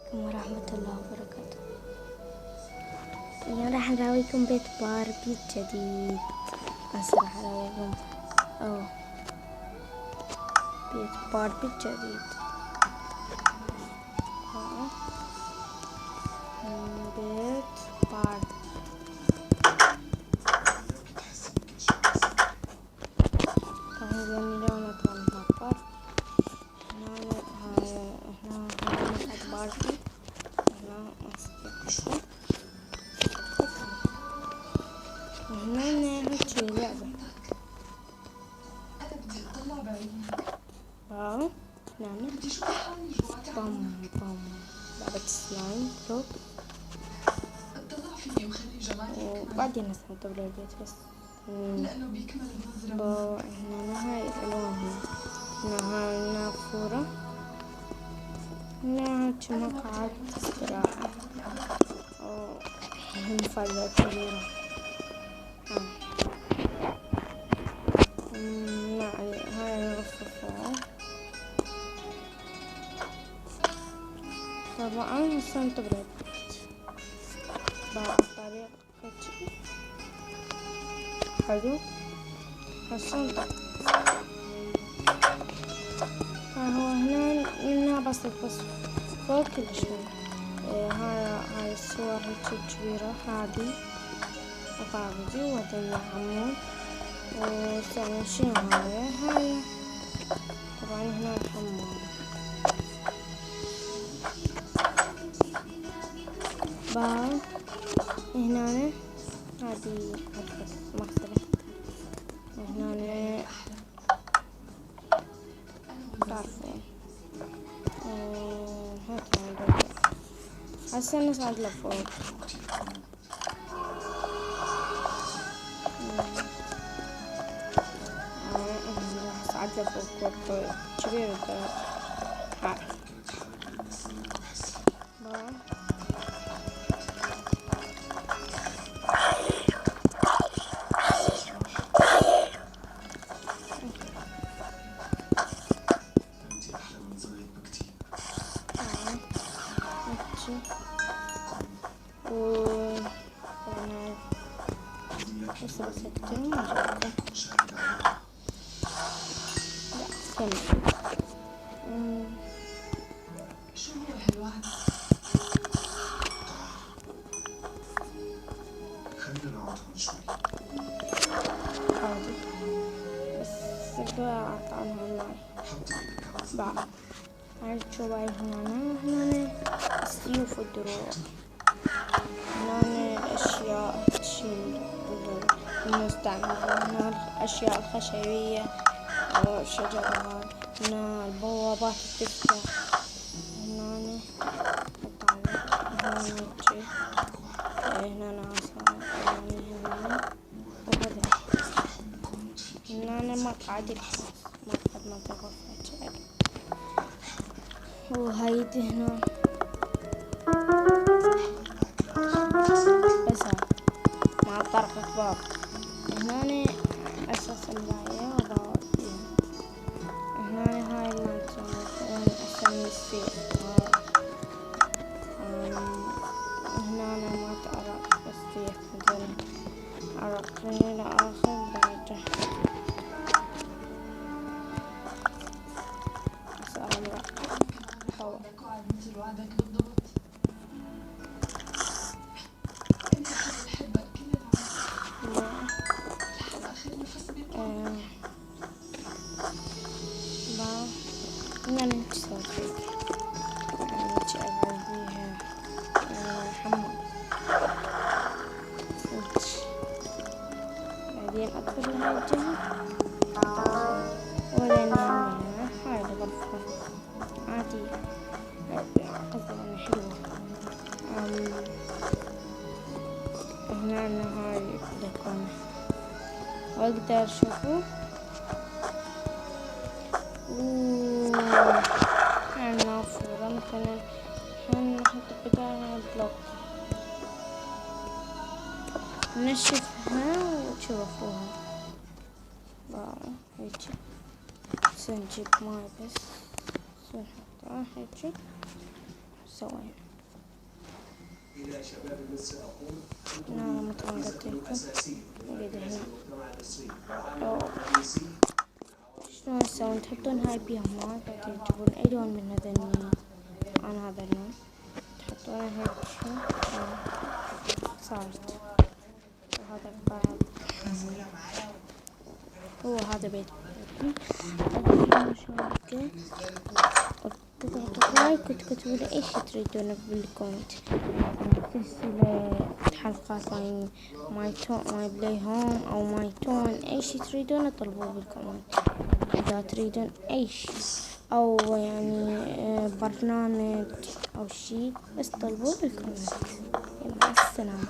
عليكم ورحمة الله وبركاته. اليوم راح نراويكم بيت باربي جديد. بس راح نراويكم بيت باربي جديد. بيت باربي. طبعا جميلة ونطلع باربي. هنا مساعد باربي. هنا مساعد. وهنا هيجي لعبة. واو نعمل بام بام لعبة سلايم بلوك. وبعدين نستمتع بالبيت بس هنا هاي الألوان. هنا هاي نافورة. هنا هاي مقعد استراحة. مفاجأة كبيرة. هاي الغرفة فوق. طبعا نستمتع بالبيت بطريقة حلو. الصندوق هو هنا بسيط بس فوق كل شيء. هاي الصور هيك كبيرة. هذه وقاعدة وهذا عمود وثاني شيء هاي طبعا هنا الحمام. بعد هنا هذه بس مختلفة. وهنا تعرفون هسه نصعد لفوق. صعد لفوق كبير الدرج. هاي شو هو حلوان؟ خلينا نقعد هون شوي. حاضر بس قطعت عنها الماي. بعد هاي شو باي هنا السيوف والدروع. هنا الأشياء تشيل المستعملة. هنا الأشياء الخشبية والشجرات. هنا البوابات تفتح. هنا نجي هنا عصا. هنا مقعد الخاص. مقعد ما تغفل. وهيدي هنا بس مع طرق باب. هنا أساس المراية وباب. هنا هاي المنطقة أسمي السيف. هنا ما تعرف السيف مثلا عرقني لآخر درجة. سأل مرقب طور. قاعد مثل وعدك بالضبط. انت بحبك كل العمر. لحد آخر نفس بيطلع. هنا ننتشر فيك. ننتشر فيها حمام. بعدين أدخل لهاي الجهة وبعدين هنا هاي الغرفة عادية. قصدي أنا حلوة. هنا هاي البلكونة وأقدر شوفوا. هاي النافورة مثلا نحط بداية بلوك نشفها وتشوفوها. هيجي نجيب ماي بس نحطها هيجي سوينا. إلى شباب مصر أقول نعم مثل ما قلت لكم أساسي نريد هنا المجتمع المصري أو وعامل رئيسي. شلون تسوون؟ تحطون هاي بيهما، بعدين تجيبون أي لون من هذا. أنا هذا اللون تحطونه هيك شو صارت. وهذا البعض هو هذا بيت كنت كتبوا لي ايش تريدون بالكومنت. سلسلة حلقات ماي بلاي هوم او ماي تون، ايش تريدون اطلبوه بالكومنت. اذا تريدون ايش او يعني برنامج او شي بس طلبوه بالكومنت. يلا السلام.